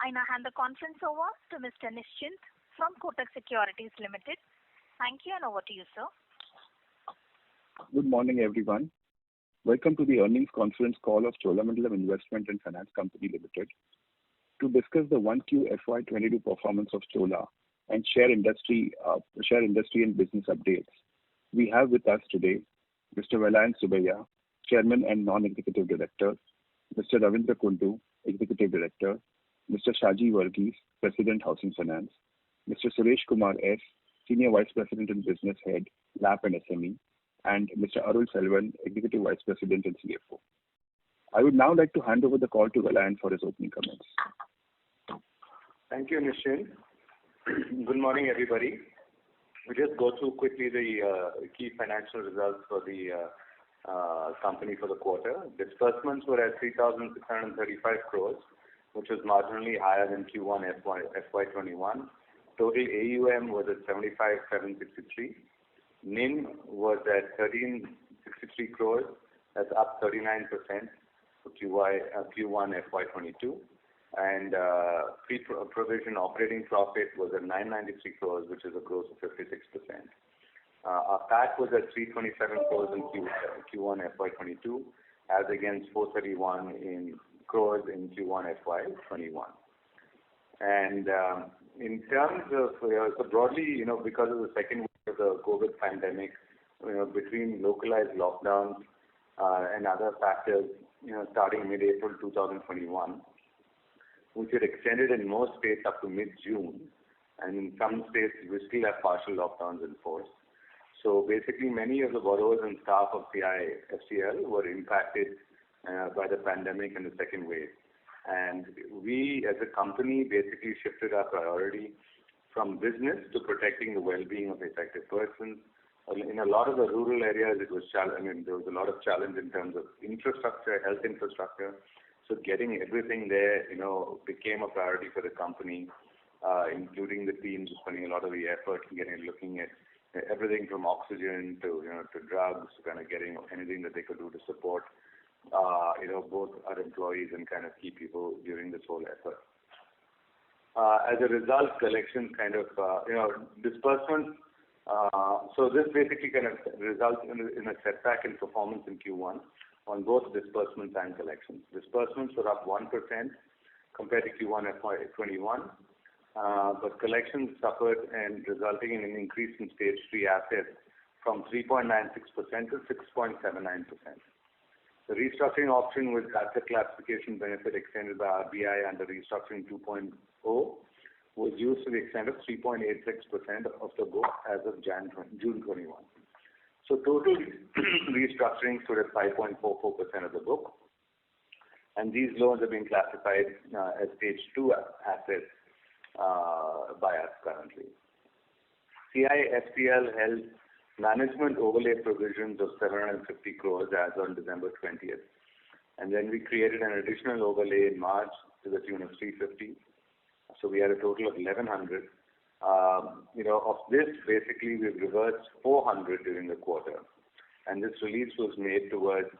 I now hand the conference over to Mr. Nischint from Kotak Securities Limited. Thank you, and over to you, sir. Good morning, everyone. Welcome to the earnings conference call of Cholamandalam Investment and Finance Company Limited to discuss the 1Q FY22 performance of Chola and share industry and business updates. We have with us today Mr. Vellayan Subbiah, Chairman and Non-Executive Director, Mr. Ravindra Kundu, Executive Director, Mr. Shaji Varghese, President Housing Finance, Mr. Suresh Kumar S, Senior Vice President and Business Head, LAP and SME, and Mr. Arul Selvan, Executive Vice President and CFO. I would now like to hand over the call to Vellayan for his opening comments. Thank you, Nischint. Good morning, everybody. We just go through quickly the key financial results for the company for the quarter. Disbursements were at 3,635 crores, which was marginally higher than Q1 FY21. Total AUM was at 75,763. NIM was at 1,363 crores. That's up 39% for Q1 FY22. And pre-provision operating profit was at 993 crores, which is a growth of 56%. Our PAT was at 327 crores in Q1 FY22, as against 431 crores in Q1 FY21. And in terms of, so broadly, because of the second wave of the COVID pandemic, between localized lockdowns and other factors, starting mid-April 2021, which had extended in most states up to mid-June, and in some states we still have partial lockdowns in force. So basically, many of the borrowers and staff of CIFCL were impacted by the pandemic and the second wave. And we, as a company, basically shifted our priority from business to protecting the well-being of affected persons. In a lot of the rural areas, there was a lot of challenge in terms of infrastructure, health infrastructure. So getting everything there, became a priority for the company, including the teams spending a lot of the effort looking at everything from oxygen to drugs, kind of getting anything that they could do to support, both our employees and kind of key people during this whole effort. As a result, collections disbursements. So this basically kind of results in a setback in performance in Q1 on both disbursements and collections. Disbursements were up 1% compared to Q1 FY21, but collections suffered and resulting in an increase in stage 3 assets from 3.96% to 6.79%. The restructuring option with asset classification benefit extended by RBI under Restructuring 2.0 was used to the extent of 3.86% of the book as of June 21. So total restructuring stood at 5.44% of the book, and these loans are being classified as stage 2 assets by us currently. CIFCL held management overlay provisions of 750 crores as on December 20th, and then we created an additional overlay in March to the tune of 350. So we had a total of 1,100. Of this, basically, we've reversed 400 during the quarter. And this release was made towards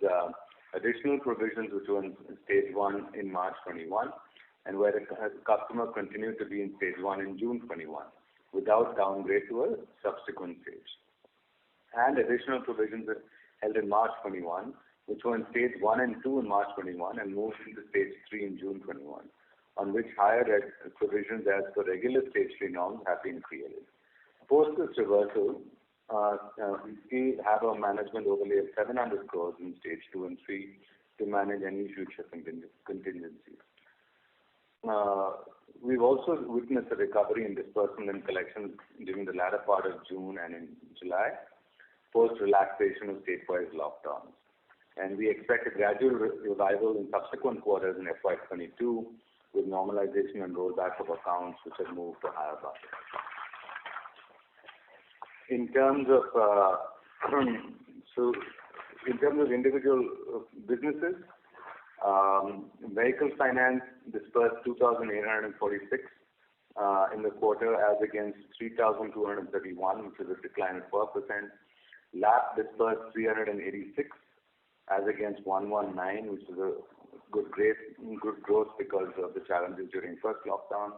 additional provisions which were in stage 1 in March 21, and where the customer continued to be in stage 1 in June 21, without downgrade to a subsequent stage. And additional provisions were held in March 21, which were in stage 1 and 2 in March 21, and moved into stage 3 in June 21. On which higher provisions as per regular stage 3 norms have been created. Post this reversal, we have a management overlay of 700 crores in stage 2 and 3 to manage any future contingencies. We've also witnessed a recovery in disbursement and collections during the latter part of June and in July, post relaxation of state-wide lockdowns. And we expect a gradual revival in subsequent quarters in FY22, with normalization and rollback of accounts which have moved to higher buckets. In terms of individual businesses, vehicle finance disbursed 2,846 in the quarter as against 3,231, which is a decline of 4%. LAP disbursed 386 as against 119, which is a good growth because of the challenges during first lockdown.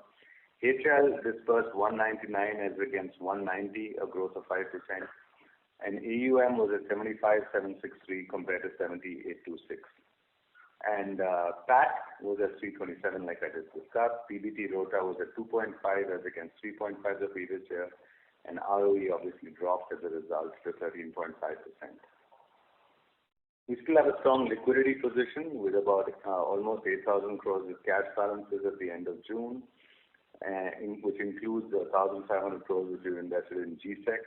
HL disbursed 199 as against 190, a growth of 5%. And AUM was at 75,763 compared to 70,826. And PAT was at 327, like I just discussed. PBT ROTA was at 2.5 as against 3.5 the previous year. And ROE obviously dropped as a result to 13.5%. We still have a strong liquidity position with about almost 8,000 crores of cash balances at the end of June, which includes 1,500 crores which we've invested in GSEC,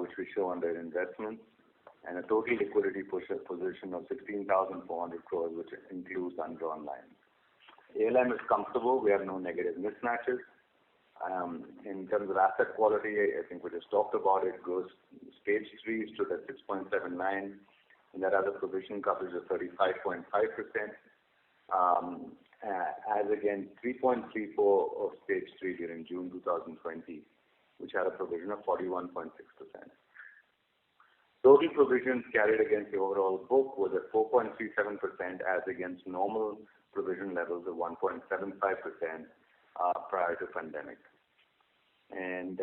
which we show under investments, and a total liquidity position of 16,400 crores, which includes undrawn lines. ALM is comfortable. We have no negative mismatches. In terms of asset quality, I think we just talked about it. Gross stage 3 stood at 6.79, and that has a provision coverage of 35.5%, as against 3.34 of stage 3 during June 2020, which had a provision of 41.6%. Total provisions carried against the overall book was at 4.37% as against normal provision levels of 1.75% prior to pandemic. And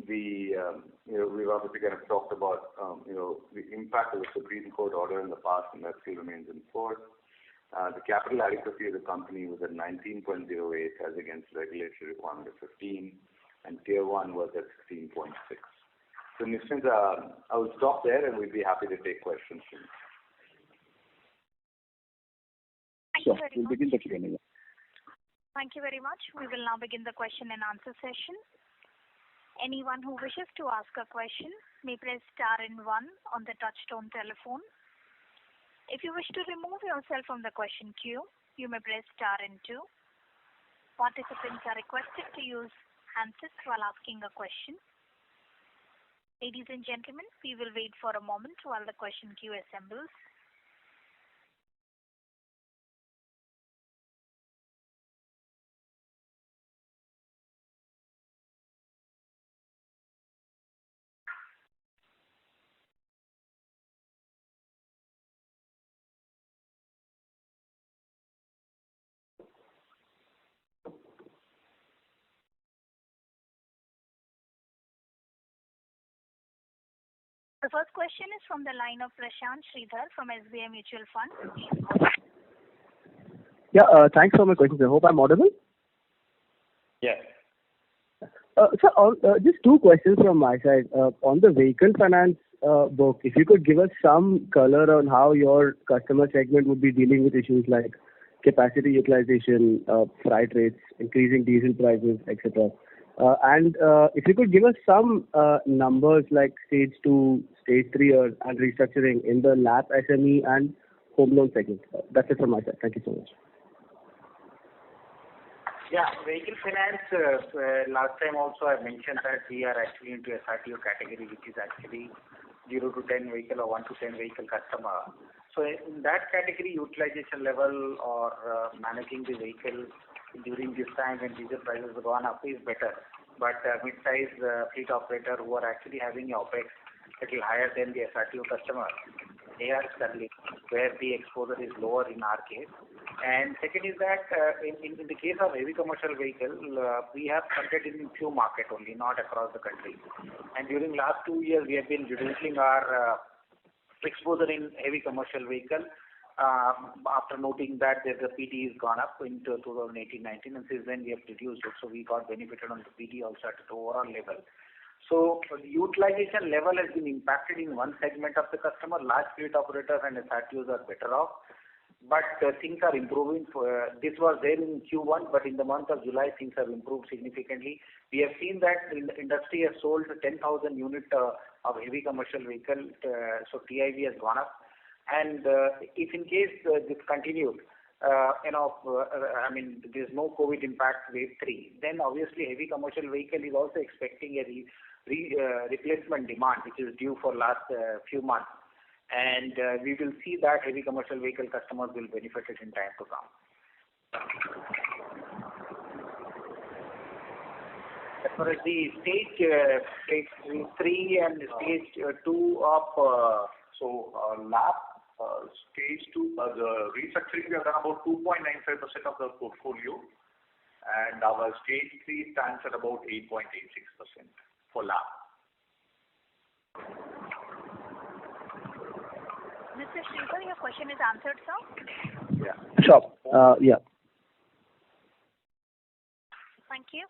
we've obviously kind of talked about the impact of the Supreme Court order in the past, and that still remains in force. The capital adequacy of the company was at 19.08 as against regulatory requirement of 15, and Tier 1 was at 16.6. So, Nischint, I will stop there, and we'd be happy to take questions. Thank you very We'll much. begin the Q&A. Thank you very much. We will now begin the question and answer session. Anyone who wishes to ask a question may press star and 1 on the touchtone telephone. If you wish to remove yourself from the question queue, you may press star and 2. Participants are requested to use handsets while asking a question. Ladies and gentlemen, we will wait for a moment while the question queue assembles. The first question is from the line of Prashant Sridhar from SBI Mutual Fund. Yeah, thanks for my questions. I hope I'm audible. Yes. Sir, just two questions from my side. On the vehicle finance book, if you could give us some color on how your customer segment would be dealing with issues like capacity utilization, freight rates, increasing diesel prices, etc. And if you could give us some numbers like stage 2, stage 3 and restructuring in the LAP, SME and home loan segment. That's it from my side. Thank you so much. Yeah, vehicle finance, last time also I mentioned that we are actually into a SRTO category, which is actually 0 to 10 vehicle or 1 to 10 vehicle customer. So in that category, utilization level or managing the vehicle during this time when diesel prices have gone up is better. But mid-size fleet operator who are actually having OPEX a little higher than the SRTO customer, they are struggling where the exposure is lower in our case. And second is that in the case of heavy commercial vehicle, we have started in few markets only, not across the country. And during last 2 years, we have been reducing our exposure in heavy commercial vehicle after noting that the PT has gone up into 2018-19, and since then we have reduced it. So we got benefited on the PT also at the overall level. So the utilization level has been impacted in one segment of the customer. Large fleet operators and SRTOs are better off. But things are improving. This was there in Q1, but in the month of July, things have improved significantly. We have seen that the industry has sold 10,000 units of heavy commercial vehicle, so TIV has gone up. And if in case this continued, there's no COVID impact wave 3, then obviously heavy commercial vehicle is also expecting a replacement demand, which is due for last few months. And we will see that heavy commercial vehicle customers will benefit it in time to come. As far as the stage 3 and stage 2 of LAP, Stage 2, the restructuring, we have done about 2.95% of the portfolio, and our Stage 3 stands at about 8.86% for LAP. Mr. Sridhar, your question is answered, sir? Yeah. Sure. Yeah. Thank you.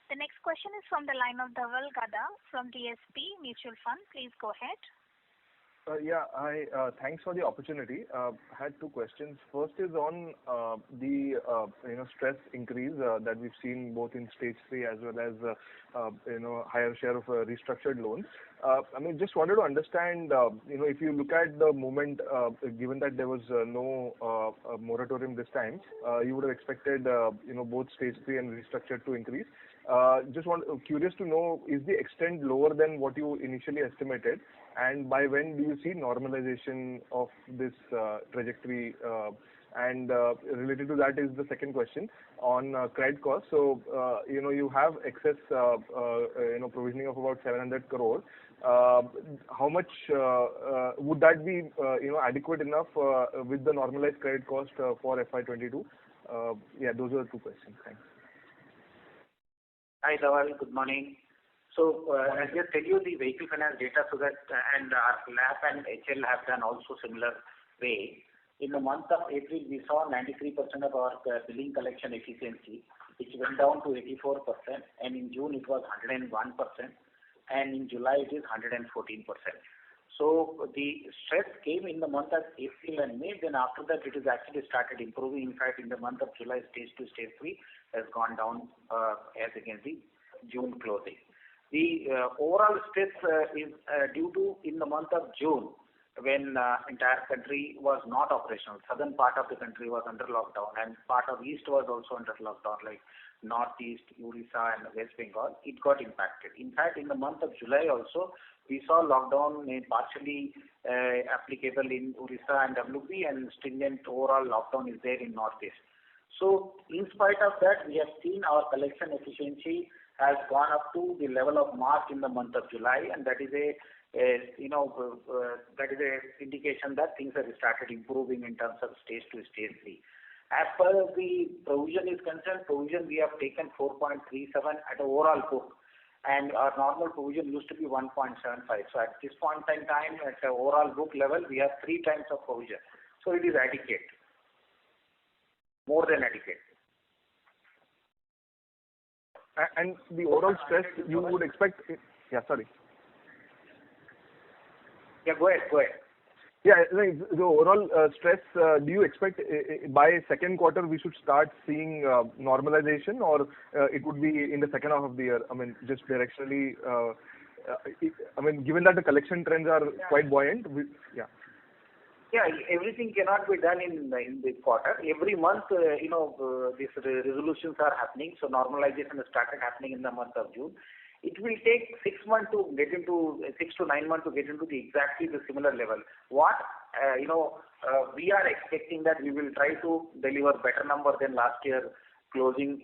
The next question is from the line of Dhaval Gada from DSP Mutual Fund. Please go ahead. Thanks for the opportunity. I had two questions. First is on the stress increase that we've seen both in Stage 3 as well as higher share of restructured loans. Just wanted to understand, if you look at the moment, given that there was no moratorium this time, you would have expected both Stage 3 and restructured to increase. Curious to know, is the extent lower than what you initially estimated, and by when do you see normalization of this trajectory? And related to that is the second question on credit cost. So you have excess provisioning of about 700 crore. How much would that be adequate enough with the normalized credit cost for FY22? Those are the two questions. Thanks. Hi, Dhaval. Good morning. So I'll just tell you the vehicle finance data so that, and our LAP and HL have done also similar way. In the month of April, we saw 93% of our billing collection efficiency, which went down to 84%, and in June it was 101%, and in July it is 114%. So the stress came in the month of April and May, then after that it has actually started improving. In fact, in the month of July, Stage 2, Stage 3 has gone down as against the June closing. The overall stress is due to in the month of June, when entire country was not operational. Southern part of the country was under lockdown, and part of East was also under lockdown, like Northeast, Orissa and West Bengal. It got impacted. In fact, in the month of July also, we saw lockdown partially applicable in Orissa and WP, and stringent overall lockdown is there in Northeast. So in spite of that, we have seen our collection efficiency has gone up to the level of March in the month of July, and that is a indication that things have started improving in terms of Stage 2, Stage 3. As far as the provision is concerned, we have taken 4.37 at overall book, and our normal provision used to be 1.75. So at this point in time, at the overall book level, we have 3 times of provision. So it is adequate, more than adequate. And the overall stress you would expect? Sorry. Go ahead. The overall stress, do you expect by second quarter we should start seeing normalization, or it would be in the second half of the year? Just directionally, given that the collection trends are quite buoyant. Everything cannot be done in this quarter. Every month, these resolutions are happening. So normalization has started happening in the month of June. It will take 6 to 9 months to get into exactly the similar level. We are expecting that we will try to deliver better number than last year closing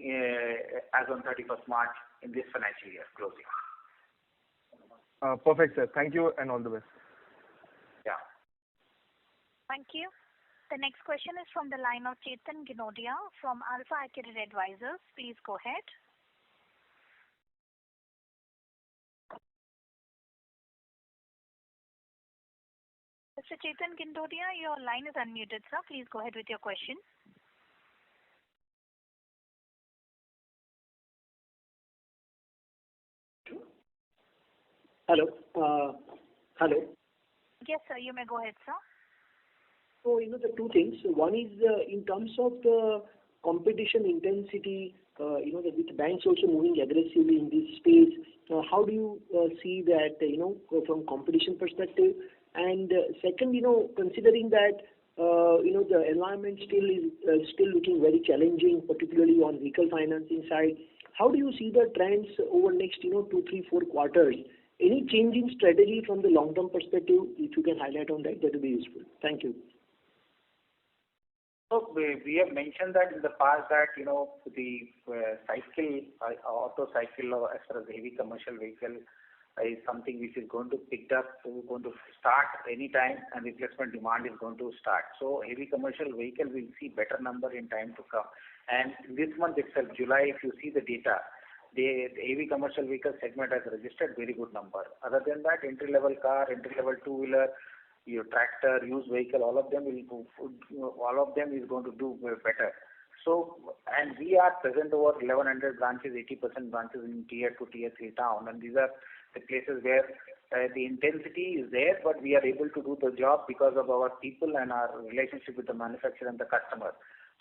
as on 31st March in this financial year closing. Perfect, sir. Thank you and all the best. Thank you. The next question is from the line of Chetan Ginodia from Alpha Accurate Advisors. Please go ahead. Mr. Chetan Ginodia, your line is unmuted, sir. Please go ahead with your question. Hello. Yes, sir. You may go ahead, sir. So, the two things. One is in terms of the competition intensity, with banks also moving aggressively in this space, how do you see that, from competition perspective? And second, considering that, the environment still looking very challenging, particularly on vehicle financing side, how do you see the trends over next, 2, 3, 4 quarters? Any change in strategy from the long-term perspective? If you can highlight on that would be useful. Thank you. So we have mentioned that in the past that the auto cycle as far as heavy commercial vehicle is something which is going to pick up, going to start anytime, and replacement demand is going to start. So heavy commercial vehicle will see better number in time to come. And this month itself, July, if you see the data, the heavy commercial vehicle segment has registered very good number. Other than that, entry-level car, entry-level two-wheeler, your tractor, used vehicle, all of them is going to do better. So, and we are present over 1,100 branches, 80% branches in tier 2, tier 3 town, and these are the places where the intensity is there, but we are able to do the job because of our people and our relationship with the manufacturer and the customer.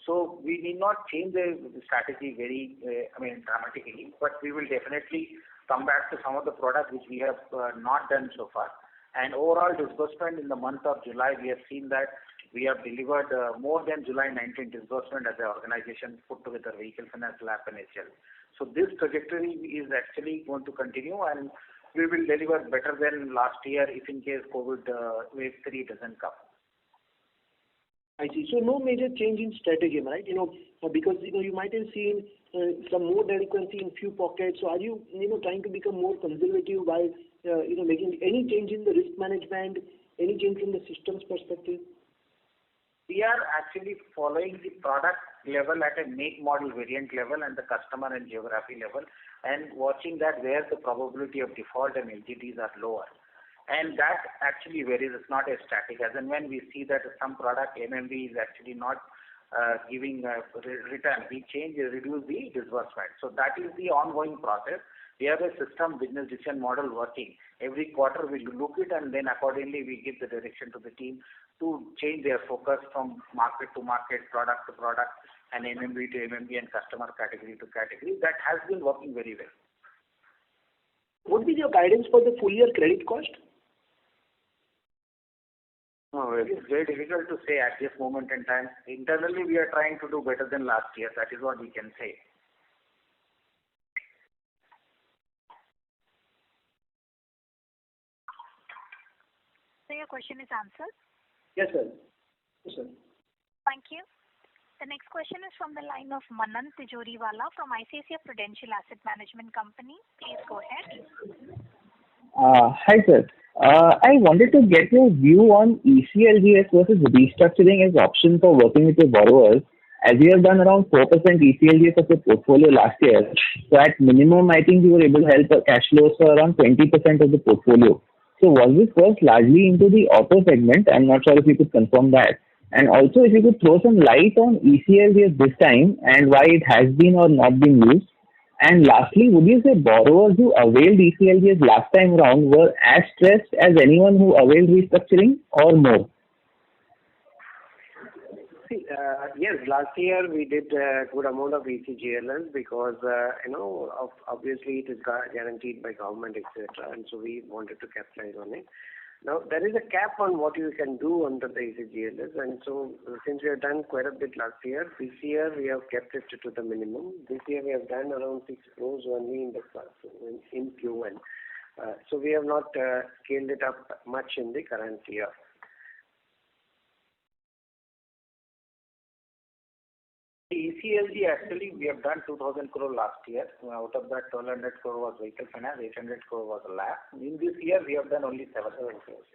So we need not change the strategy very, dramatically, but we will definitely come back to some of the products which we have not done so far. And overall disbursement in the month of July, we have seen that we have delivered more than July 19 disbursement as an organization put together Vehicle Finance, LAP and HL. So this trajectory is actually going to continue, and we will deliver better than last year if in case COVID wave 3 doesn't come. I see. So no major change in strategy, right? Because you might have seen some more delinquency in few pockets. So are you trying to become more conservative by making any change in the risk management, any change from the systems perspective? We are actually following the product level at a make, model, variant level and the customer and geography level, and watching that where the probability of default and LGDs are lower. And that actually varies. It's not a static. As and when we see that some product MMV is actually not giving return, we reduce the disbursement. So that is the ongoing process. We have a system business decision model working. Every quarter we look it, and then accordingly we give the direction to the team to change their focus from market to market, product to product, and MMV to MMV and customer category to category. That has been working very well. What is your guidance for the full year credit cost? No, it is very difficult to say at this moment in time. Internally, we are trying to do better than last year. That is what we can say. So your question is answered? Yes, sir. Yes, sir. Thank you. The next question is from the line of Manan Tijoriwala from ICICI Prudential Asset Management Company. Please go ahead. Hi, sir. I wanted to get your view on ECLGS versus restructuring as option for working with your borrowers, as you have done around 4% ECLGS of your portfolio last year. So at minimum, I think you were able to help the cash flows for around 20% of the portfolio. So was this first largely into the auto segment? I'm not sure if you could confirm that. And also if you could throw some light on ECLGS this time and why it has been or not been used. And lastly, would you say borrowers who availed ECLGS last time around were as stressed as anyone who availed restructuring or more? Yes, last year we did a good amount of ECLGS because, obviously it is guaranteed by government, etc. And so we wanted to capitalize on it. Now, there is a cap on what you can do under the ECLGS, and so since we have done quite a bit last year, this year we have kept it to the minimum. This year we have done around 6 crores only in Q1. So we have not scaled it up much in the current year. ECLG actually we have done 2,000 crore last year. Out of that 1,200 crore was vehicle finance, 800 crore was LAP. In this year we have done only 700 crores.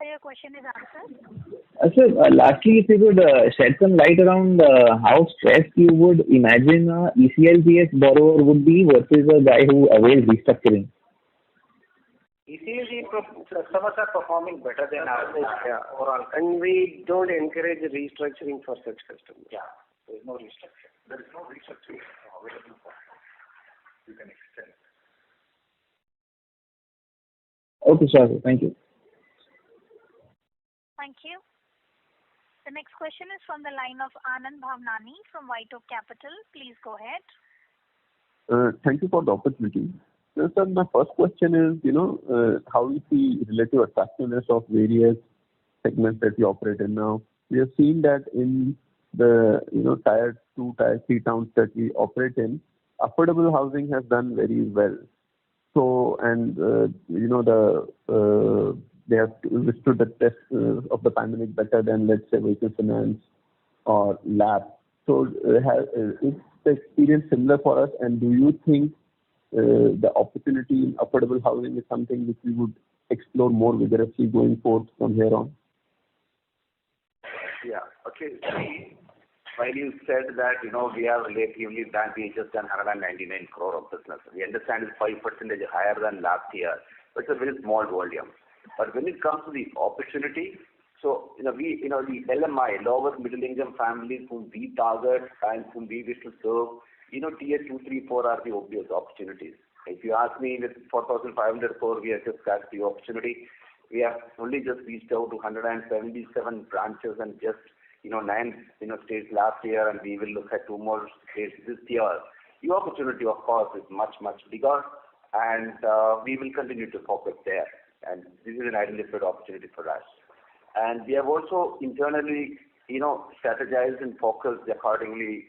So your question is answered? Sir, lastly, if you could shed some light around how stressed you would imagine a ECLGS borrower would be versus a guy who avails restructuring. ECLG customers are performing better than our overall. And we don't encourage restructuring for such customers. Yeah, there is no restructuring. There is no restructuring available for you. You can extend. Okay, sir. Thank you. Thank you. The next question is from the line of Anand Bhavnani from White Oak Capital. Please go ahead. Thank you for the opportunity. So, sir, my first question is, how we see relative attractiveness of various segments that we operate in now. We have seen that in the, tier 2, tier 3 towns that we operate in, affordable housing has done very well. So, and, they have withstood the test of the pandemic better than, let's say, vehicle finance or LAP. So, the experience similar for us? And do you think the opportunity in affordable housing is something which we would explore more vigorously going forth from here on? Yeah. Okay. See, while you said that, we have relatively done, we just done 199 crore of business. We understand it's 5% higher than last year, but it's a very small volume. But when it comes to the opportunity, so, the LMI, lower middle income families whom we target and whom we wish to serve, tier 2, 3, 4 are the obvious opportunities. If you ask me, with 4,500 crore, we have just got the opportunity. We have only just reached out to 177 branches and just 9 states last year, and we will look at 2 more states this year. The opportunity, of course, is much, much bigger, and we will continue to focus there. And this is an identified opportunity for us. And we have also internally, strategized and focused accordingly,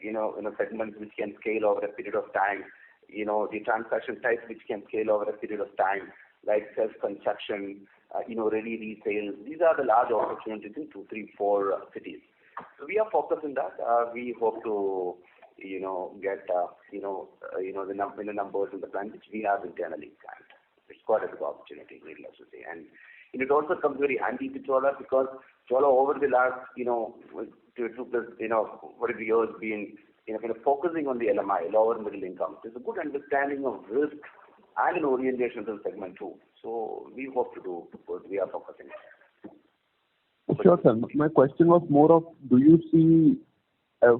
segments which can scale over a period of time, the transaction types which can scale over a period of time, like self-construction, ready resale. These are the large opportunities in 2, 3, 4 cities. So we are focused on that. We hope to, get, the numbers and the plan which we have internally planned. It's quite a big opportunity, needless to say. And it also comes very handy to Chola because Chola over the last, 2 plus, whatever years been, kind of focusing on the LMI, lower middle income. There's a good understanding of risk and an orientation to the segment too. So we hope to do what we are focusing on. Sure, sir. My question was more of, do you see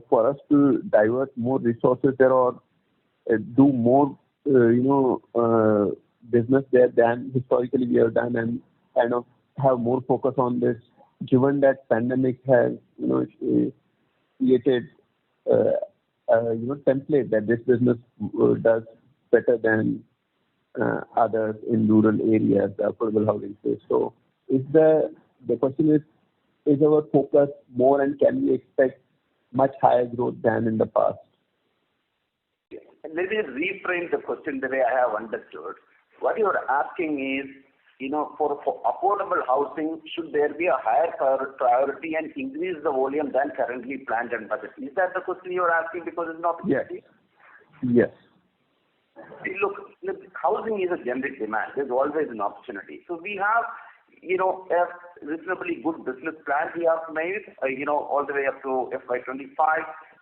for us to divert more resources there or do more, business there than historically we have done and kind of have more focus on this, given that pandemic has, created template that this business does better than others in rural areas, the affordable housing space. So the question is our focus more and can we expect much higher growth than in the past? Let me reframe the question the way I have understood. What you are asking is, for affordable housing, should there be a higher priority and increase the volume than currently planned and budgeted? Is that the question you are asking because it's an opportunity? Yes. See, look, housing is a generic demand. There's always an opportunity. So we have, a reasonably good business plan we have made, all the way up to FY25.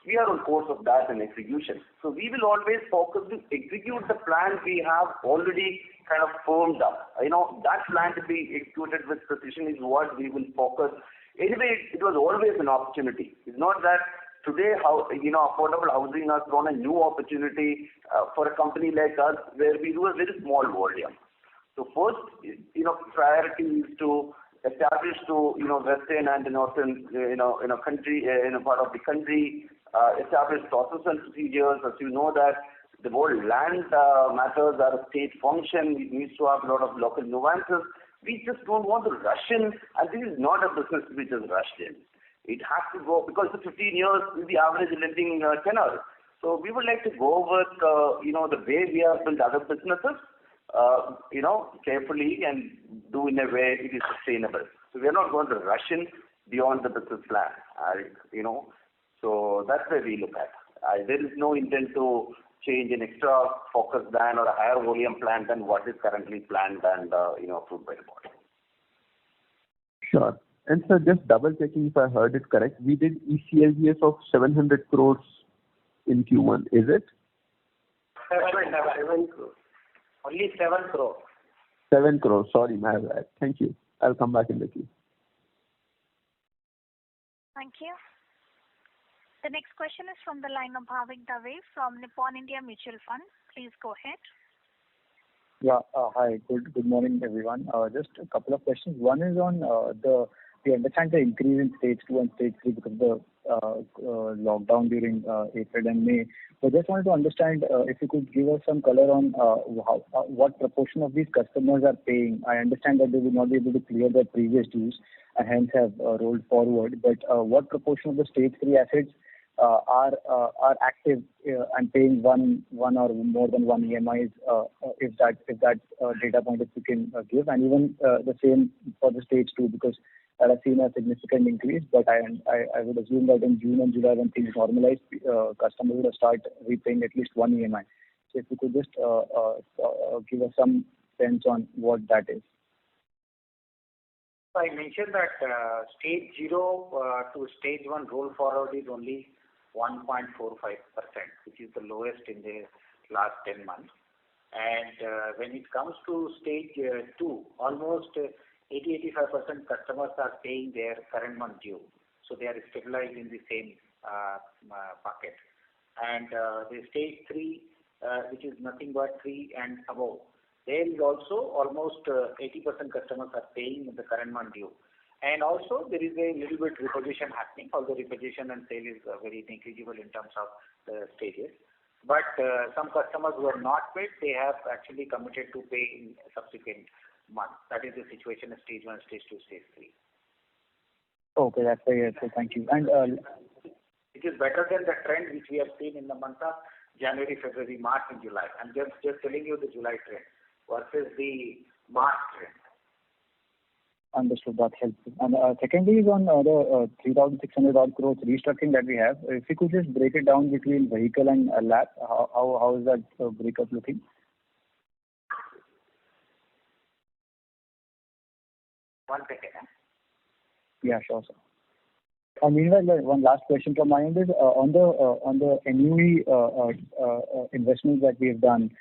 We are on course of that and execution. So we will always focus to execute the plan we have already kind of formed up. That plan to be executed with precision is what we will focus. Anyway, it was always an opportunity. It's not that today, affordable housing has thrown a new opportunity for a company like us where we do a very small volume. So first, priority is to establish to, western and northern, country, part of the country, establish process and procedures. As you know that the whole land matters are a state function. It needs to have a lot of local nuances. We just don't want to rush in, and this is not a business which is rushed in. It has to go, because the 15 years is the average lending tenor. So we would like to go with, the way we have built other businesses, carefully and do in a way it is sustainable. So we are not going to rush in beyond the business plan, So that's where we look at. There is no intent to change an extra focus plan or a higher volume plan than what is currently planned and, approved by the board. Sure. And sir, just double checking if I heard it correct, we did ECLGS of 700 crores in Q1, is it? 7 crores. Only 7 crores. 7 crores, sorry, my bad. Thank you. I'll come back in the queue. Thank you. The next question is from the line of Bhavik Dave from Nippon India Mutual Fund. Please go ahead. Yeah. Hi. Good morning, everyone. Just a couple of questions. One is on we understand the increase in stage 2 and stage 3 because of the lockdown during April and May. So just wanted to understand if you could give us some color on what proportion of these customers are paying. I understand that they will not be able to clear their previous dues and hence have rolled forward. But what proportion of the stage 3 assets are active and paying one or more than one EMIs, if that data point if you can give, and even the same for the stage 2, because that have seen a significant increase, but I would assume that in June and July, when things normalize, customers would have started repaying at least one EMI. So if you could just give us some sense on what that is. I mentioned that stage 0 to stage 1 roll forward is only 1.45%, which is the lowest in the last 10 months. And when it comes to stage 2, almost 80-85% customers are paying their current month due. So they are stabilized in the same bucket. And the stage 3, which is nothing but 3 and above, there is also almost 80% customers are paying in the current month due. And also there is a little bit repossession happening, although repossession and sale is very negligible in terms of the stages. But some customers who are not paid, they have actually committed to pay in subsequent month. That is the situation of stage 1, stage 2, stage 3. Okay, that's very helpful. Thank you. And it is better than the trend which we have seen in the month of January, February, March, and July. I'm just telling you the July trend versus the March trend. Understood. That's helpful. And secondly is on the 3,600 odd crores restructuring that we have. If you could just break it down between vehicle and LAP, how is that breakup looking? One second. Yeah, sure, sir. And meanwhile, one last question from my end is on the NUE investments that we have done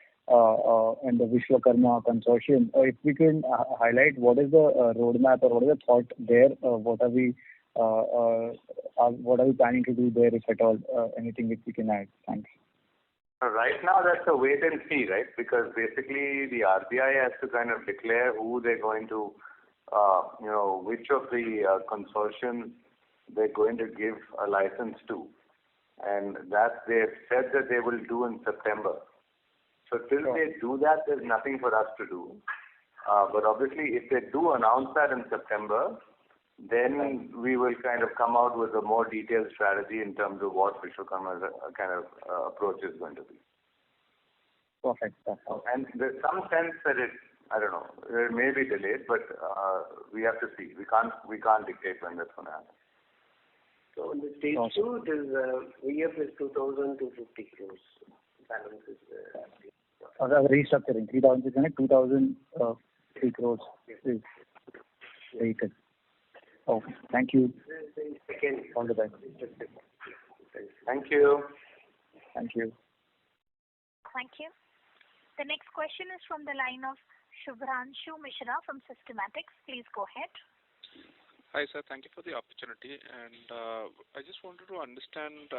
and the Vishwakarma consortium. If we can highlight what is the roadmap or what is the thought there? What are we planning to do there, if at all? Anything which we can add? Thanks. Right now, that's a wait and see, right? Because basically, the RBI has to kind of declare who they're going to, which of the consortium they're going to give a license to, and that they've said that they will do in September. So till they do that, there's nothing for us to do. But obviously, if they do announce that in September, then we will kind of come out with a more detailed strategy in terms of what Vishwakarma's kind of approach is going to be. Perfect. And there's some sense that it may be delayed, but we have to see. We can't dictate when that's going to happen. So in the stage 2, it is VF is 2,250 crores. Balance is restructuring 3,600, 2,003 crores is vehicle. Okay. Thank you. All the best. Thank you. Thank you. The next question is from the line of Shubhranshu Mishra from Systematix. Please go ahead. Hi, sir. Thank you for the opportunity. And I just wanted to understand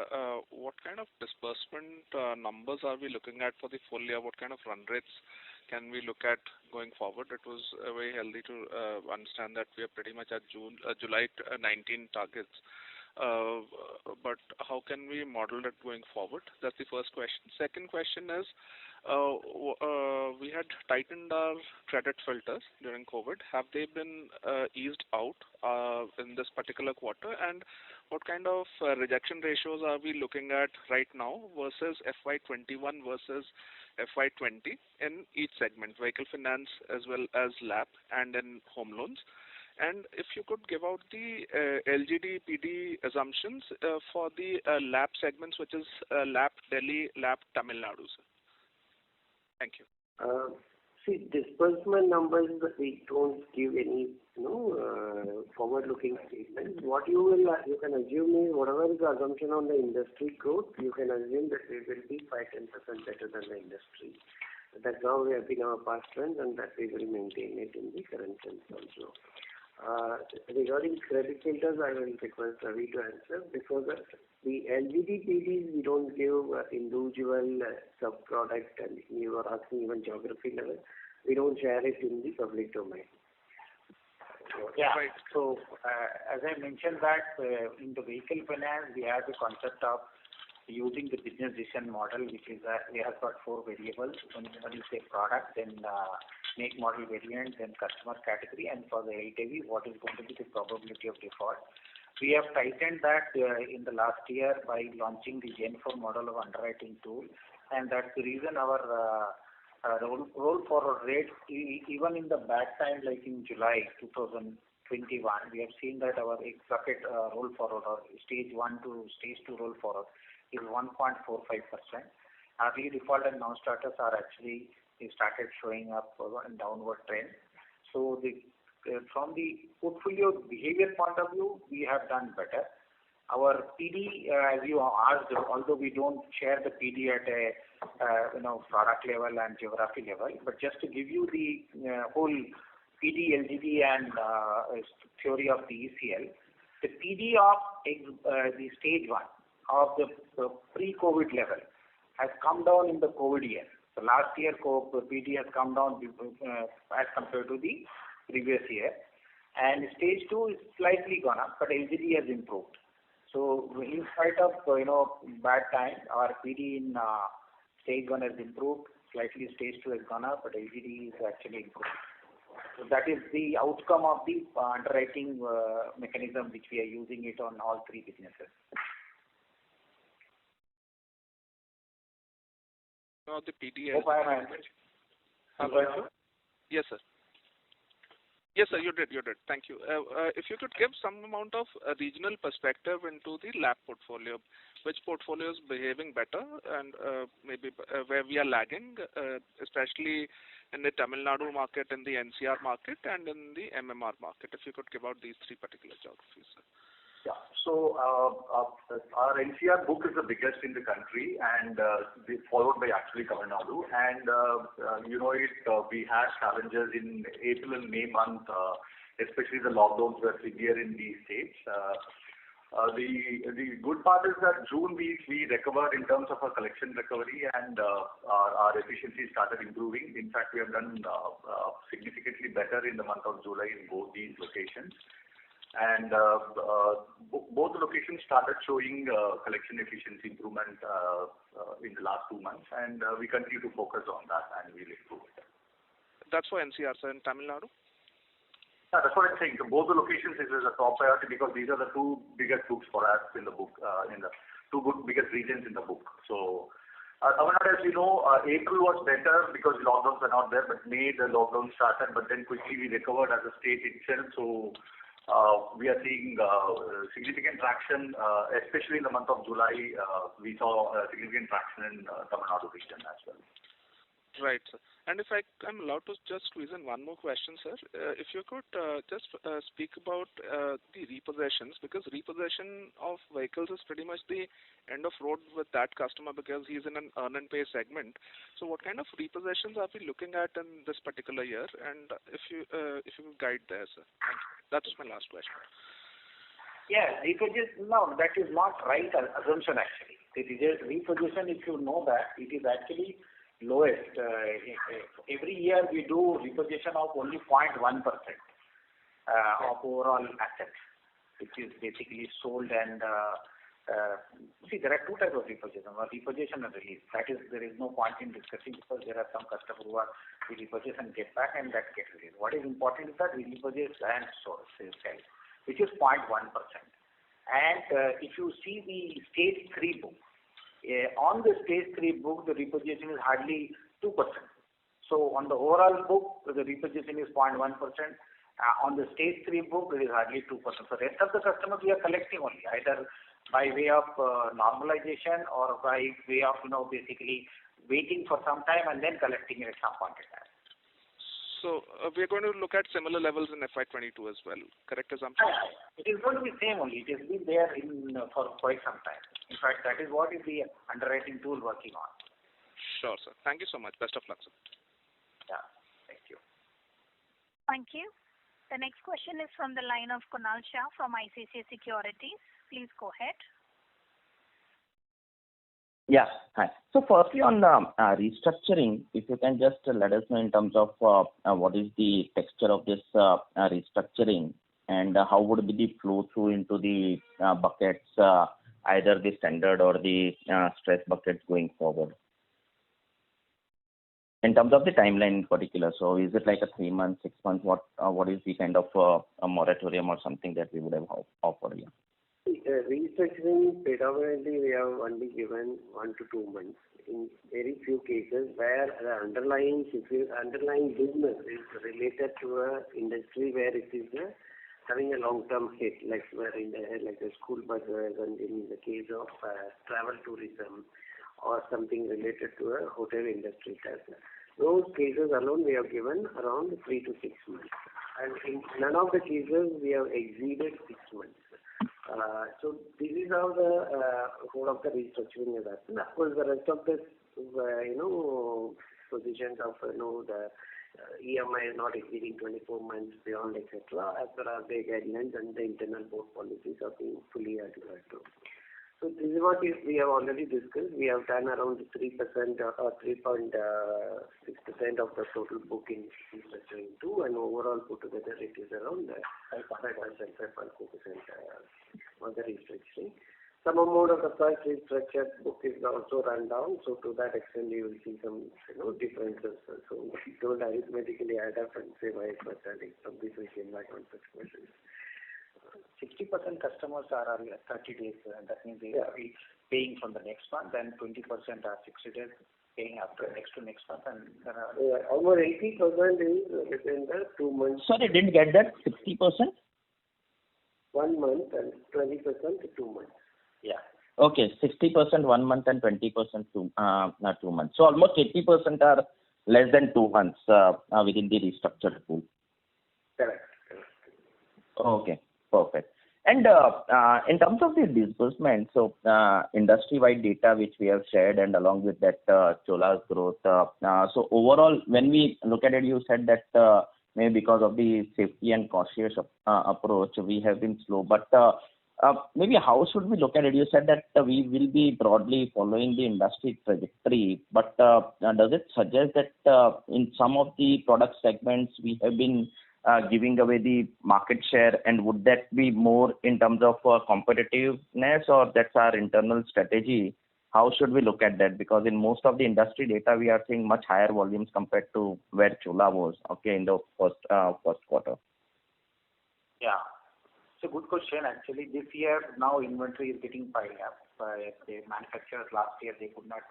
what kind of disbursement numbers are we looking at for the full year? What kind of run rates can we look at going forward? It was very healthy to understand that we are pretty much at July 19 targets. But how can we model that going forward? That's the first question. Second question is, we had tightened our credit filters during COVID. Have they been eased out in this particular quarter? And what kind of rejection ratios are we looking at right now versus FY21 versus FY20 in each segment, vehicle finance as well as LAP and in home loans? And if you could give out the LGD PD assumptions for the LAP segments, which is LAP Delhi, LAP Tamil Nadu, sir. Thank you. See, disbursement numbers, we don't give any forward-looking statements. What you can assume is whatever is the assumption on the industry growth, you can assume that we will be 5-10% better than the industry. That's how we have been our past trends, and that we will maintain it in the current trends also. Regarding credit filters, I will request Ravi to answer. Before that, the LGD PDs, we don't give individual sub-product, and you are asking even geography level. We don't share it in the public domain. Yeah. Right. So, as I mentioned that in the vehicle finance, we have the concept of using the business decision model, which is we have got 4 variables. One is a product, then make, model, variant, then customer category, and for the LTV, what is going to be the probability of default. We have tightened that in the last year by launching the Gen 4 model of underwriting tool, and that's the reason our roll forward rate, even in the bad time like in July 2020, 21, we have seen that our bucket roll forward or stage 1 to stage 2 roll forward is 1.45%. Early default and non-starters are actually started showing up in downward trend. So from the portfolio behavior point of view, we have done better. Our PD, as you asked, although we don't share the PD at a product level and geography level, but just to give you the whole PD, LGD and theory of the ECL, the PD of the stage 1 of the pre-COVID level has come down in the COVID year. So last year PD has come down as compared to the previous year, and stage 2 is slightly gone up, but LGD has improved. So in spite of bad time, our PD in stage 1 has improved, slightly stage 2 has gone up, but LGD is actually improved. So that is the outcome of the underwriting mechanism which we are using it on all three businesses. The PD. Hope I have answered. Yes, sir. Yes, sir, you did. Thank you. If you could give some amount of regional perspective into the LAP portfolio, which portfolio is behaving better and maybe where we are lagging, especially in the Tamil Nadu market, in the NCR market, and in the MMR market. If you could give out these three particular geographies, sir. Yeah. So our NCR book is the biggest in the country, and followed by actually Tamil Nadu. And we had challenges in April and May month, especially the lockdowns were severe in these states. The good part is that June we recovered in terms of our collection recovery, and our efficiency started improving. In fact, we have done significantly better in the month of July in both these locations. And both the locations started showing collection efficiency improvement in the last 2 months, and we continue to focus on that and we'll improve it. That's for NCR, sir. In Tamil Nadu? Yeah, that's what I'm saying. So both the locations is a top priority because these are the two biggest books for us in the book, in the biggest regions in the book. So Tamil Nadu, as you know, April was better because the lockdowns were not there, but May the lockdown started, but then quickly we recovered as a state itself. So we are seeing significant traction, especially in the month of July. We saw significant traction in Tamil Nadu region as well. Right, sir. And if I'm allowed to just squeeze in one more question, sir. If you could just speak about the repossessions, because repossession of vehicles is pretty much the end of road with that customer because he's in an earn and pay segment. So what kind of repossessions are we looking at in this particular year? And if you could guide there, sir. Thank you. That was my last question. Yeah, repossession, no, that is not right assumption actually. The repossession, if you know that, it is actually lowest. Every year we do repossession of only 0.1% of overall assets, which is basically sold and see, there are two types of repossession. One, repossession and release. That is, there is no point in discussing because there are some customers who we repossess and get back and that gets released. What is important is that we repossess and sell, which is 0.1%. And if you see the stage 3 book, on the stage 3 book, the repossession is hardly 2%. So on the overall book, the repossession is 0.1%. On the stage 3 book, it is hardly 2%. So rest of the customers we are collecting only, either by way of normalization or by way of basically waiting for some time and then collecting it at some point in time. So we are going to look at similar levels in FY22 as well. Correct assumption? It is going to be same only. It has been there for quite some time. In fact, that is what is the underwriting tool working on. Sure, sir. Thank you so much. Best of luck, sir. Yeah. Thank you. Thank you. The next question is from the line of Kunal Shah from ICICI Securities. Please go ahead. Yeah. Hi. So firstly on restructuring, if you can just let us know in terms of what is the texture of this restructuring and how would be the flow through into the buckets, either the standard or the stress buckets going forward? In terms of the timeline in particular, so is it like a 3 months, 6 months? What is the kind of a moratorium or something that we would have offered here? Restructuring, predominantly we have only given 1 to 2 months. In very few cases where the underlying business is related to a industry where it is having a long-term hit, like where in the school buses and in the case of travel tourism or something related to a hotel industry test. Those cases alone we have given around 3 to 6 months. And in none of the cases we have exceeded 6 months. So this is how the whole of the restructuring is happened. Of course, the rest of this, positions of the EMI is not exceeding 24 months beyond, etc. As per our guidelines and the internal board policies are being fully adhered to. So this is what we have already discussed. We have done around 3% or 3.6% of the total book in restructuring 2, and overall put together it is around 5.4% on the restructuring. Some amount of the first restructured book is also run down, so to that extent you will see some differences. So don't arithmetically add up and say why it was adding. From this we came back on such questions. 60% customers are 30 days, that means they are paying from the next month, and 20% are 60 days paying after next month, and there are almost 80% is within the 2 months. Sorry, didn't get that. 60%? 1 month and 20% 2 months. Yeah. Okay, 60% 1 month and 20% 2 months. So almost 80% are less than 2 months within the restructured pool. Correct. Okay, perfect. And in terms of the disbursement, so industry-wide data which we have shared, and along with that Chola's growth. So overall, when we look at it, you said that maybe because of the safety and cautious approach, we have been slow. But maybe how should we look at it? You said that we will be broadly following the industry trajectory, but does it suggest that in some of the product segments we have been giving away the market share, and would that be more in terms of competitiveness, or that's our internal strategy? How should we look at that? Because in most of the industry data, we are seeing much higher volumes compared to where Chola was, in the first quarter. Yeah. It's a good question. Actually, this year now inventory is getting piled up. The manufacturers last year, they could not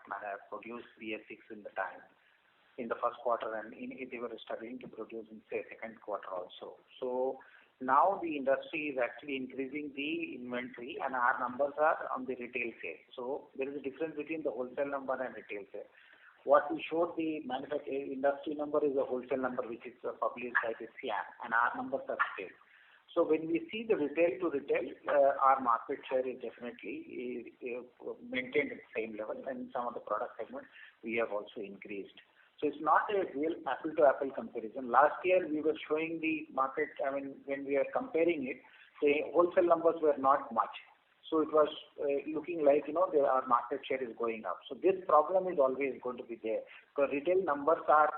produce BS6 in the time in the first quarter, and they were struggling to produce in second quarter also. So now the industry is actually increasing the inventory, and our numbers are on the retail sale. So there is a difference between the wholesale number and retail sale. What we showed the industry number is a wholesale number which is published by the SIAM, and our numbers are retail. So when we see the retail to retail, our market share is definitely maintained at the same level, and some of the product segments we have also increased. So it's not a real apple-to-apple comparison. Last year we were showing the market, when we are comparing it, the wholesale numbers were not much. So it was looking like, our market share is going up. So this problem is always going to be there. The retail numbers are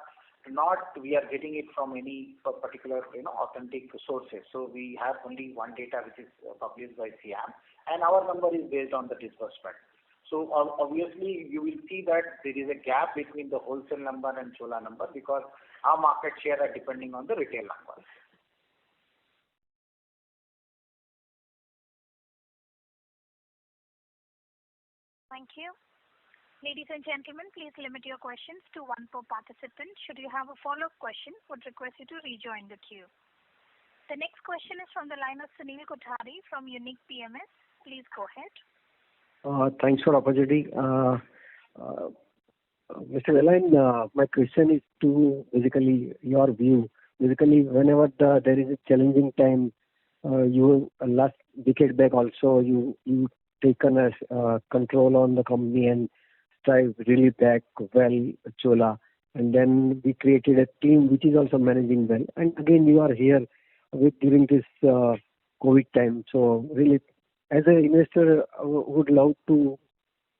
not, we are getting it from any particular, authentic sources. So we have only one data which is published by SIAM, and our number is based on the disbursement. So obviously you will see that there is a gap between the wholesale number and Chola number, because our market share are depending on the retail numbers. Thank you. Ladies and gentlemen, please limit your questions to one per participant. Should you have a follow-up question, would request you to rejoin the queue. The next question is from the line of Sunil Kothari from Unique PMS. Please go ahead. Thanks for the opportunity. Mr. Vellayan, my question is to basically your view. Basically, whenever there is a challenging time, you last decade back also you taken control on the company and strive really back well Chola, and then we created a team which is also managing well. And again, you are here during this COVID time. So really, as an investor, would love to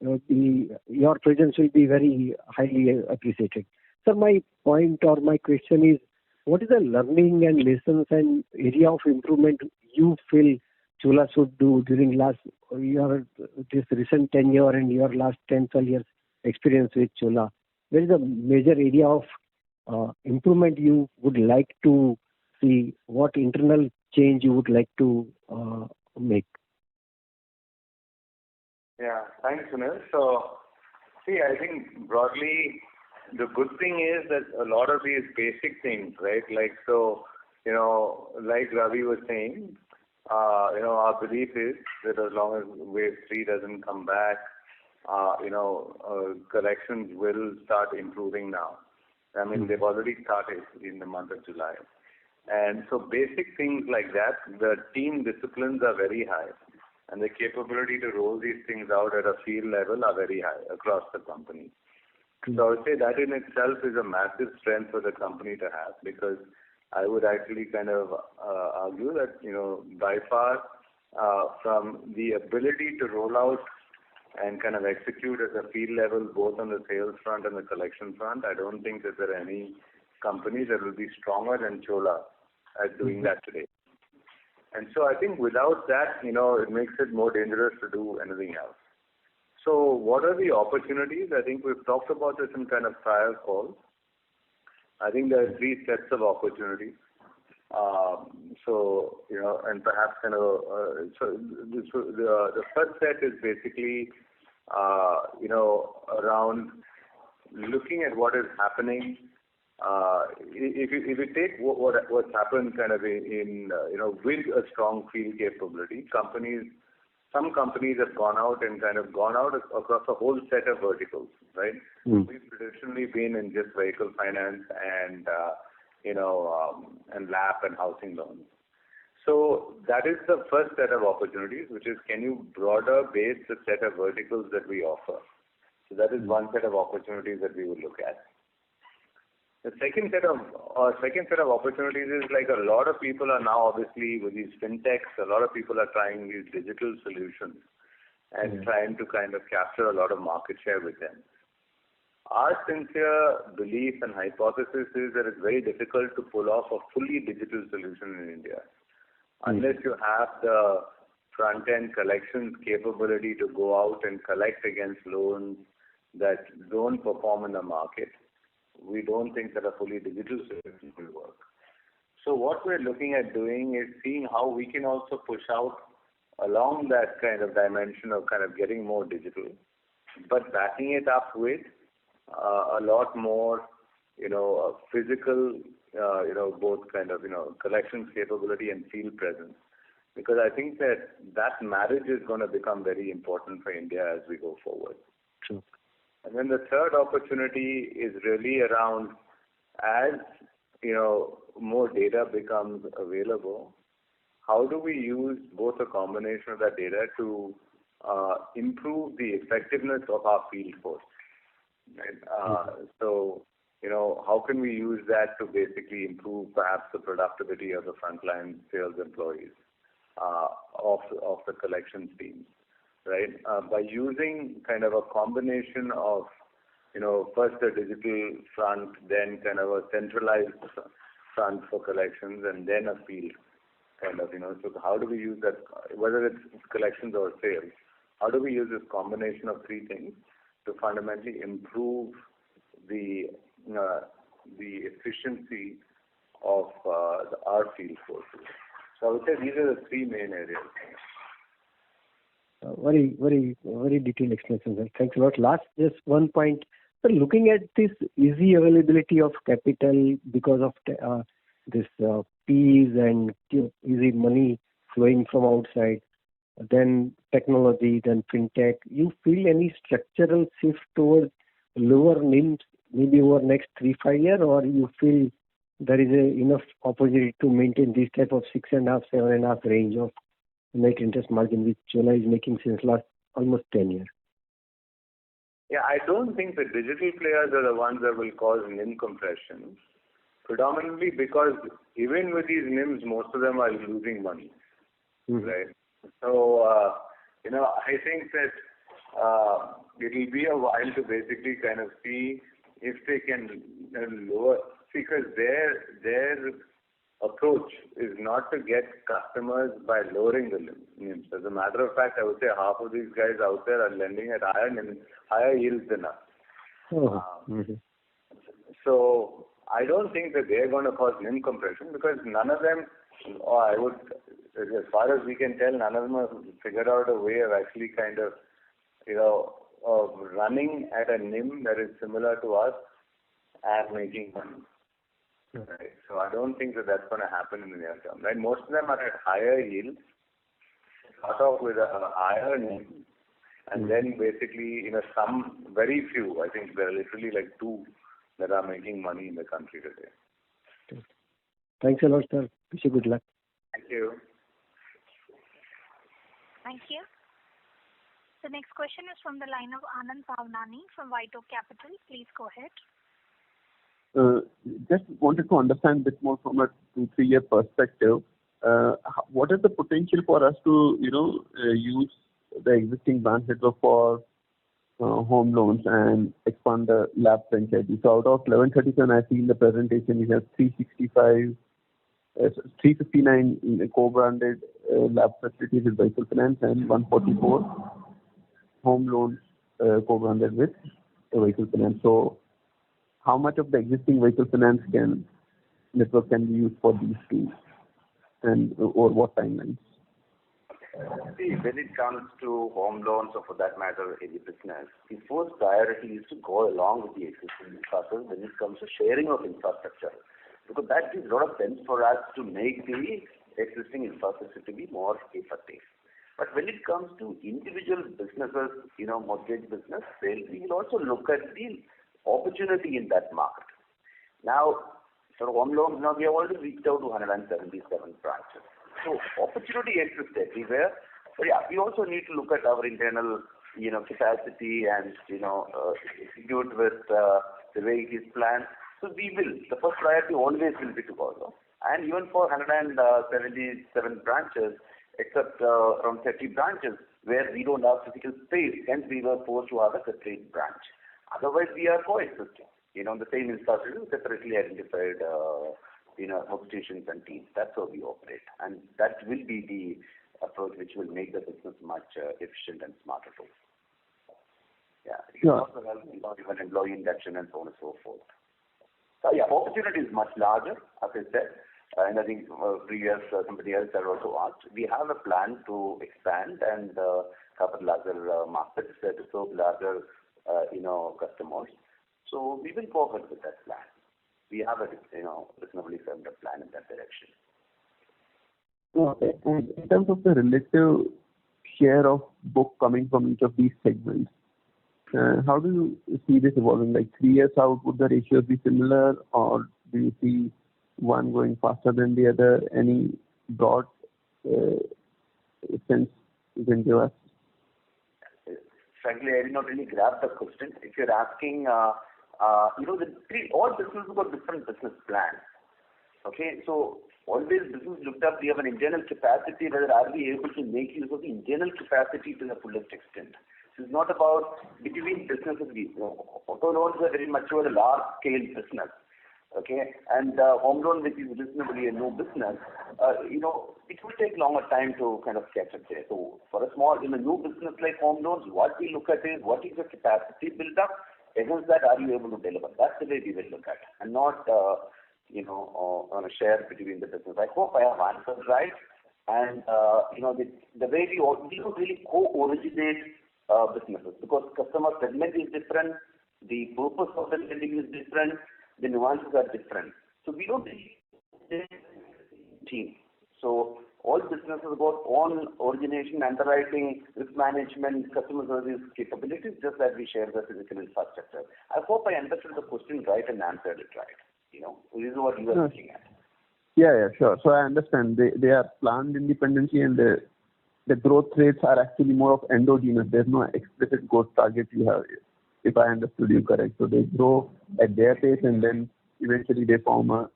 your presence will be very highly appreciated. So my point or my question is, what is the learning and lessons and area of improvement you feel Chola should do during this recent tenure and your last 10-12 years experience with Chola? Where is the major area of improvement you would like to see? What internal change you would like to make? Yeah, thanks, Sunil. So, see, I think broadly, the good thing is that a lot of these basic things, right? Like, so like Ravi was saying, our belief is that as long as wave 3 doesn't come back, collections will start improving now. I mean, they've already started in the month of July. And so basic things like that, the team disciplines are very high. And the capability to roll these things out at a field level are very high across the company. So I would say that in itself is a massive strength for the company to have, because I would actually kind of argue that, by far, from the ability to roll out and kind of execute at the field level, both on the sales front and the collection front, I don't think that there are any companies that will be stronger than Chola at doing that today. And so I think without that, it makes it more dangerous to do anything else. So what are the opportunities? I think we've talked about this in kind of prior calls. I think there are 3 sets of opportunities. And perhaps the first set is basically, around looking at what is happening. If you take what's happened kind of in with a strong field capability, some companies have gone out across a whole set of verticals, right? We've traditionally been in just vehicle finance and and LAP and housing loans. So that is the first set of opportunities, which is, can you broader base the set of verticals that we offer? So that is one set of opportunities that we will look at. The second set of opportunities is, like, a lot of people are now, obviously, with these fintechs, a lot of people are trying these digital solutions and trying to kind of capture a lot of market share with them. Our sincere belief and hypothesis is that it's very difficult to pull off a fully digital solution in India unless you have the front-end collections capability to go out and collect against loans that don't perform in the market. We don't think that a fully digital solution will work. So what we're looking at doing is seeing how we can also push out along that kind of dimension of kind of getting more digital, but backing it up with a lot more, physical, both kind of, collections capability and field presence. Because I think that marriage is going to become very important for India as we go forward. True. And then the third opportunity is really around, as more data becomes available, how do we use both a combination of that data to improve the effectiveness of our field force? Right? So, how can we use that to basically improve perhaps the productivity of the frontline sales employees of the collections team? Right? By using kind of a combination of, first a digital front, then kind of a centralized front for collections, and then a field kind of, so how do we use that, whether it's collections or sales, how do we use this combination of 3 things to fundamentally improve the efficiency of our field forces? So I would say these are the 3 main areas. Very, very, very detailed explanation, sir. Thanks a lot. Last, just one point. So looking at this easy availability of capital because of this fees and easy money flowing from outside, then technology, then fintech, you feel any structural shift towards lower NIMs maybe over next 3-5 years, or you feel there is enough opportunity to maintain this type of 6.5, 7.5 range of net interest margin, which Chola is making since last almost 10 years? Yeah, I don't think the digital players are the ones that will cause NIM compression, predominantly because even with these NIMs, most of them are losing money, right? So, I think that it will be a while to basically kind of see if they can lower, because their approach is not to get customers by lowering the NIMs. As a matter of fact, I would say half of these guys out there are lending at higher yields than us. So I don't think that they're going to cause NIM compression, because none of them, or I would, as far as we can tell, none of them have figured out a way of actually kind of, of running at a NIM that is similar to us and making money. Right. So I don't think that that's going to happen in the near term. Right. Most of them are at higher yields, start off with a higher NIM, and then basically, some very few. I think there are literally like 2 that are making money in the country today. Thanks a lot, sir. Wish you good luck. Thank you. Thank you. The next question is from the line of Anand Bhavnani from White Oak Capital. Please go ahead. Just wanted to understand a bit more from a 2-3 year perspective. What is the potential for us to, use the existing branch network for home loans and expand the LAP franchise? So out of 1137, I see in the presentation we have 359 co-branded LAP facilities with vehicle finance and 144 home loans co-branded with vehicle finance. So how much of the existing vehicle finance network can be used for these two, and or what timelines? See, when it comes to home loans or for that matter any business, the first priority is to go along with the existing infrastructure when it comes to sharing of infrastructure. Because that gives a lot of sense for us to make the existing infrastructure to be more effective. But when it comes to individual businesses, mortgage business, we will also look at the opportunity in that market. Now, for home loans, we have already reached out to 177 branches. So opportunity exists everywhere. But yeah, we also need to look at our internal, capacity and, execute with the way it is planned. So we will. The first priority always will be to follow. And even for 177 branches, except around 30 branches where we don't have physical space, hence we were forced to have a separate branch. Otherwise, we are coexisting. The same infrastructure, separately identified, workstations and teams. That's how we operate. And that will be the approach which will make the business much efficient and smarter too. Yeah. It will also help even employee induction and so on and so forth. So yeah, opportunity is much larger, as I said. And I think previous somebody else had also asked. We have a plan to expand and cover larger markets to serve larger, customers. So we will go ahead with that plan. We have a, reasonably firmed plan in that direction. Okay. And in terms of the relative share of book coming from each of these segments, how do you see this evolving? Like 3 years out, would the ratios be similar, or do you see one going faster than the other? Any broad sense you can give us? Frankly, I did not really grab the question. If you're asking, all businesses got different business plans. Okay, so always business looked up, we have an internal capacity, whether are we able to make use of the internal capacity to the fullest extent. This is not about between businesses. Auto loans are very mature, large-scale business. Okay, and home loan, which is reasonably a new business, it will take longer time to kind of catch up there. So for a small, new business like home loans, what we look at is what is the capacity built up, against that are you able to deliver? That's the way we will look at, and not on a share between the business. I hope I have answered right. And the way we don't really co-originate businesses, because customer segment is different, the purpose of the lending is different, the nuances are different. So we don't really team. So all businesses got own origination, underwriting, risk management, customer service capabilities, just that we share the physical infrastructure. I hope I understood the question right and answered it right. This is what you are looking at. Yeah, sure. So I understand they are planned independently, and the growth rates are actually more of endogenous. There's no explicit growth target you have, if I understood you correct. So they grow at their pace, and then eventually they form a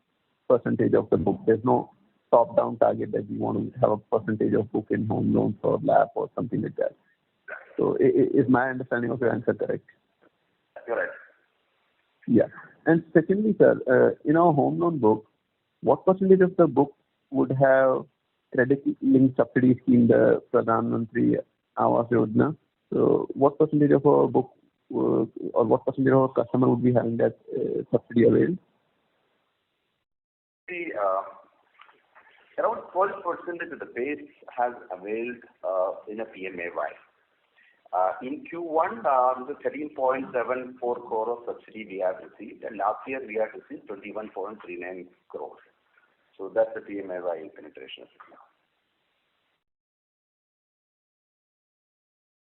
percentage of the book. There's no top-down target that we want to have a percentage of book in home loans or LAP or something like that. So is my understanding of your answer correct? Correct. Yeah. And secondly, sir, in our home loan book, what percentage of the book would have credit-linked subsidy scheme, the Pradhan Mantri Awas Yojana? So what percentage of our book or what percentage of our customer would be having that subsidy availed? See, around 12% of the base has availed in a PMAY. In Q1, the 13.74 crore of subsidy we have received, and last year we had received 21.39 crores. So that's the PMAY penetration.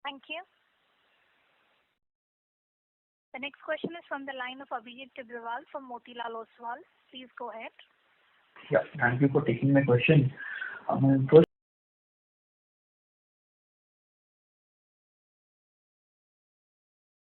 Thank you. The next question is from the line of Abhijit Tibrewal from Motilal Oswal. Please go ahead. Yeah, thank you for taking my question. My first